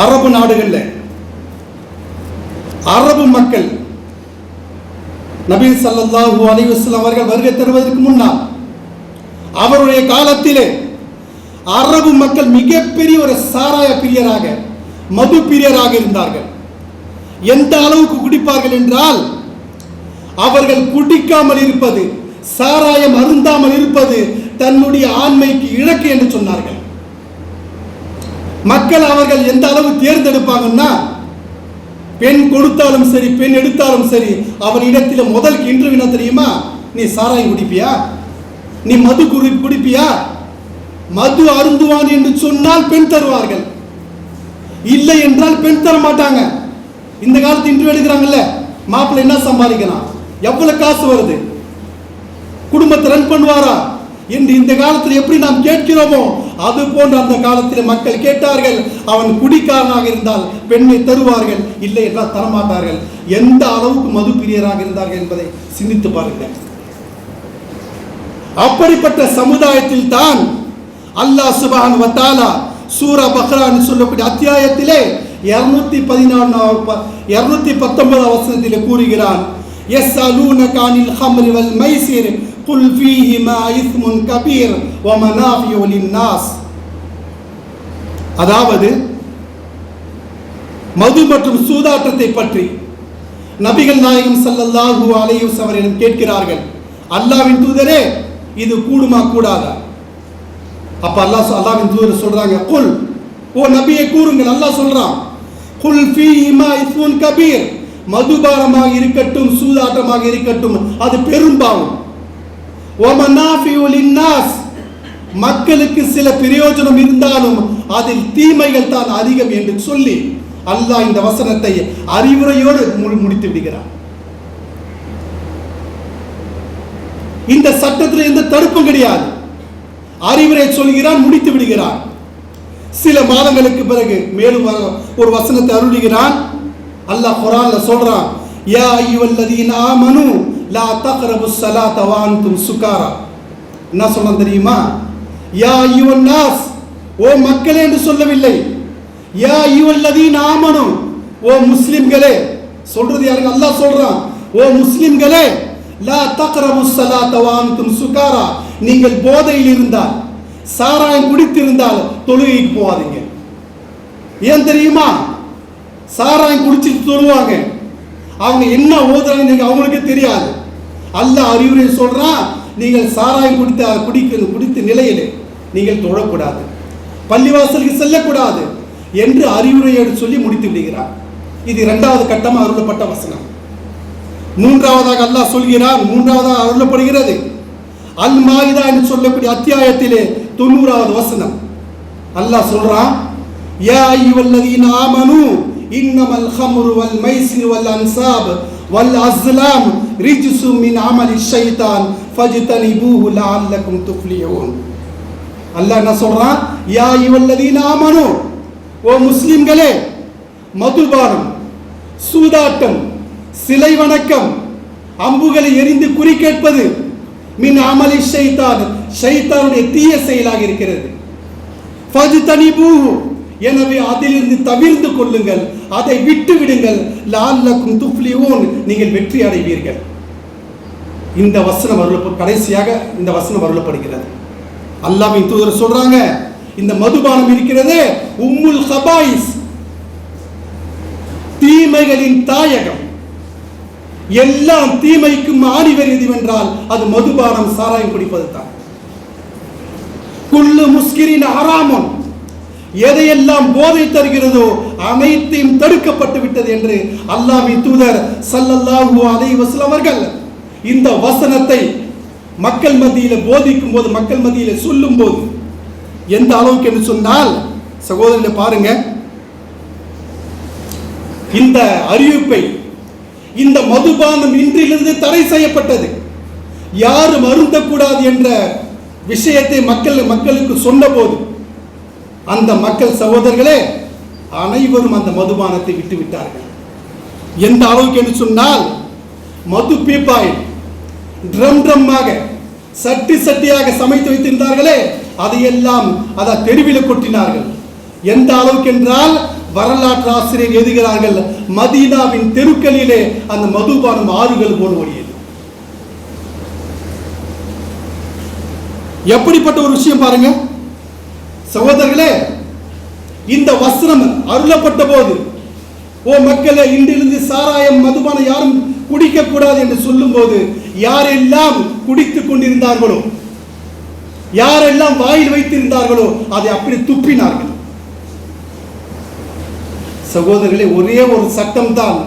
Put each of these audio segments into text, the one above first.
அரபு நாடுகள்ல அரபு மக்கள் நபி ஸல்லல்லாஹு அலைஹி வஸல்லம் அவர்கள் வருகை தருவதற்கு முன்னால் அவருடைய காலத்திலே அரபு மக்கள் மிகப்பெரிய ஒரு சாராய பிரியராக, மது பிரியராக இருந்தார்கள். எந்த அளவுக்கு குடிப்பார்கள் என்றால், அவர்கள் குடிக்காமல் இருப்பது, சாராயம் அருந்தாமல் இருப்பது தன்னுடைய ஆண்மைக்கு இலக்கு என்று சொன்னார்கள். மக்கள் அவர்கள் எந்த அளவு தேர்ந்தெடுப்பாங்கன்னா, பெண் கொடுத்தாலும் சரி, பெண் எடுத்தாலும் சரி, அவரிடத்தில் முதல் இன்டர்வியூ என்ன தெரியுமா? நீ சாராயம் குடிப்பியா? நீ மது குடிப்பியா? மது அருந்துவான் என்று சொன்னால் பெண் தருவார்கள், இல்லை என்றால் பெண் தர மாட்டாங்க. இந்த காலத்து இன்டர்வியூ எடுக்கிறாங்கல்ல, மாப்பிள்ளை என்ன சம்பாதிக்கிறான், எவ்வளவு காசு வருது, குடும்பத்தை ரன் பண்ணுவாரா என்று இந்த காலத்தில் எப்படி நாம் கேட்கிறோமோ அது போன்று அந்த காலத்தில் மக்கள் கேட்டார்கள். அவன் குடிக்காரனாக இருந்தால் பெண்ணை தருவார்கள், இல்லை என்றால் தரமாட்டார்கள். எந்த அளவுக்கு மது பிரியராக இருந்தார்கள் என்பதை சிந்தித்து பாருங்கள். அப்படிப்பட்ட சமுதாயத்தில் தான் அல்லாஹ் சுப்ஹானஹு வ தஆலா சூரா பக்ரா சொல்லக்கூடிய அத்தியாயத்திலே 219 வசனத்திலே கூறுகிறான், யஸ்அலூனக அனில் ஹம்ரி வல் மைசிர் குல் ஃபீஹிமா இஸ்முன் கபீர் வ மனாஃபிஉ லின்னாஸ். அதாவது மது மற்றும் சூதாட்டத்தை பற்றி நபிகள் நாயகம் ஸல்லல்லாஹு அலைஹி வஸல்லம் அவர்கள் கேட்கிறார்கள், அல்லாஹ்வின் தூதரே இது கூடுமா கூடாதா? அப்ப அல்லாஹ்வின் தூதர் சொல்றாங்க, குல், ஓ நபியே கூறுங்கள். அல்லாஹ் சொல்றான், குல் ஃபீஹிமா இஸ்முன் கபீர், மதுபானமாக இருக்கட்டும், சூதாட்டமாக இருக்கட்டும், அது பெரும்பாவம். வ மனாஃபிஉ லின்னாஸ், மக்களுக்கு சில பிரயோஜனம் இருந்தாலும் அதில் தீமைகள் தான் அதிகம் என்று சொல்லி அல்லாஹ் இந்த வசனத்தை அறிவுரையோடு முடித்து விடுகிறார். இந்த சட்டத்தில் எந்த தடுப்பும் கிடையாது, அறிவுரை சொல்கிறான், முடித்து விடுகிறான். சில மாதங்களுக்கு பிறகு மேலும் ஒரு வசனத்தை அருளுகிறான். அல்லாஹ் குர்ஆன்ல சொல்றான், யா அய்யுஹல்லதீன ஆமனூ லா தக்ரபுஸ் ஸலாத வ அன்தும் சுகாரா. என்ன சொல்றான் தெரியுமா? யா அய்யுஹன் நாஸ், ஓ மக்களே என்று சொல்லவில்லை. யா அய்யுஹல்லதீன ஆமனூ, ஓ முஸ்லிம்களே. சொல்றது யாருக்கு? அல்லாஹ் சொல்றான், ஓ முஸ்லிம்களே, லா தக்ரபுஸ் ஸலாத வ அன்தும் சுகாரா, நீங்கள் போதையில் இருந்தால், சாராயம் குடித்திருந்தால் தொழுகைக்கு போகாதீங்க. ஏன் தெரியுமா? சாராயம் குடிச்சிட்டு தொழுவாங்க, அவங்க என்ன ஓதுறாங்க அவங்களுக்கு தெரியாது. அல்லாஹ் அறிவுரை சொல்றான், நீங்கள் சாராயம் குடித்த நிலையிலே நீங்கள் தொழக்கூடாது, பள்ளிவாசலுக்கு செல்லக்கூடாது என்று அறிவுரையோடு சொல்லி முடித்து விடுகிறார். இது இரண்டாவது கட்டமாக அருளப்பட்ட வசனம். மூன்றாவதாக அல்லாஹ் சொல்கிறார், மூன்றாவதாக அருளப்படுகிறது அல் மாயிதா என்று சொல்லக்கூடிய அத்தியாயத்திலே 90வது வசனம். அல்லாஹ் சொல்றான், யா அய்யுஹல்லதீன ஆமனூ இன்னமல் ஹம்ரு வல் மைசிர் வல் அன்சாப் வல் அஸ்லாம் ரிஜ்சும் மின் அமலி ஷைத்தான் ஃபஜ்தனிபூஹு லஅல்லகும் துஃப்லிஹூன். அல்லாஹ் என்ன சொல்றான்? யா அய்யுஹல்லதீன ஆமனூ, ஓ முஸ்லிம்களே, மதுபானம், சூதாட்டம், சிலை வணக்கம், அம்புகளை எரிந்து குறி கேட்பது மின் அமலி ஷைத்தான், ஷைத்தானுடைய தீய செயலாக இருக்கிறது. ஃபஜ்தனிபூஹு, எனவே அதிலிருந்து தவிர்த்து கொள்ளுங்கள், அதை விட்டு விடுங்கள். லஅல்லகும் துஃப்லிஹூன், நீங்கள் வெற்றி அடைவீர்கள். இந்த வசனம் கடைசியாக இந்த வசனம் அருளப்படுகிறது. அல்லாஹ்வின் தூதர் சொல்றாங்க, இந்த மதுபானம் இருக்கிறதே உம்முல் ஹபாயிஸ், தீமைகளின் தாயகம். எல்லாம் தீமைக்கும் ஆணிவர் எதுவென்றால் அது மதுபானம், சாராயம் குடிப்பது தான். குல்லு முஸ்கிரின் ஹராமுன், எதையெல்லாம் போதை தருகிறதோ அனைத்தையும் தடுக்கப்பட்டு விட்டது என்று அல்லாஹ்வின் தூதர் ஸல்லல்லாஹு அலைஹி வஸல்லம் அவர்கள் இந்த வசனத்தை மக்கள் மத்தியில் போதிக்கும் போது, மக்கள் மத்தியில் சொல்லும் போது எந்த அளவுக்கு என்று சொன்னால், சகோதரனை பாருங்க, இந்த அறிவிப்பை, இந்த மதுபானம் இன்றிலிருந்து தடை செய்யப்பட்டது, யாரும் அருந்தக்கூடாது என்ற விஷயத்தை மக்களுக்கு சொன்ன போது அந்த மக்கள் சகோதரர்களே அனைவரும் அந்த மதுபானத்தை விட்டு விட்டார்கள். எந்த அளவுக்கு என்று சொன்னால், மது பீப்பாயில் ட்ரம்மாக சட்டியாக சமைத்து வைத்திருந்தார்களே, அதையெல்லாம் தெருவில் கொட்டினார்கள். எந்த அளவுக்கு என்றால், வரலாற்று ஆசிரியர் எழுதுகிறார்கள், மதீனாவின் தெருக்களிலே அந்த மதுபானம் ஆறுகள் போல் ஓடியது. எப்படிப்பட்ட ஒரு விஷயம் பாருங்க சகோதரர்களே. இந்த வசனம் அருளப்பட்ட போது, ஓ மக்களே, இன்றிலிருந்து சாராயம் மதுபானம் யாரும் குடிக்க கூடாது என்று சொல்லும் போது, யாரெல்லாம் குடித்துக் கொண்டிருந்தார்களோ, யாரெல்லாம் வாயில் வைத்திருந்தார்களோ அதை அப்படி துப்பினார்கள். சகோதரர்களே, ஒரே ஒரு சட்டம் தான்,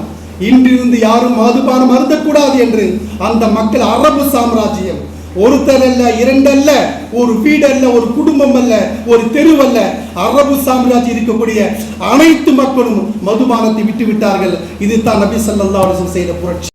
இன்றிருந்து யாரும் மதுபானம் அருந்தக்கூடாது என்று. அந்த மக்கள், அரபு சாம்ராஜ்யம், ஒருத்தர் அல்ல, இரண்டல்ல, ஒரு வீடு அல்ல, ஒரு குடும்பம் அல்ல, ஒரு தெருவல்ல, அரபு சாம்ராஜ்யம் இருக்கக்கூடிய அனைத்து மக்களும் மதுபானத்தை விட்டு விட்டார்கள். இதுதான் நபி ஸல்லல்லாஹு அலைஹி வஸல்லம் செய்த புரட்சி.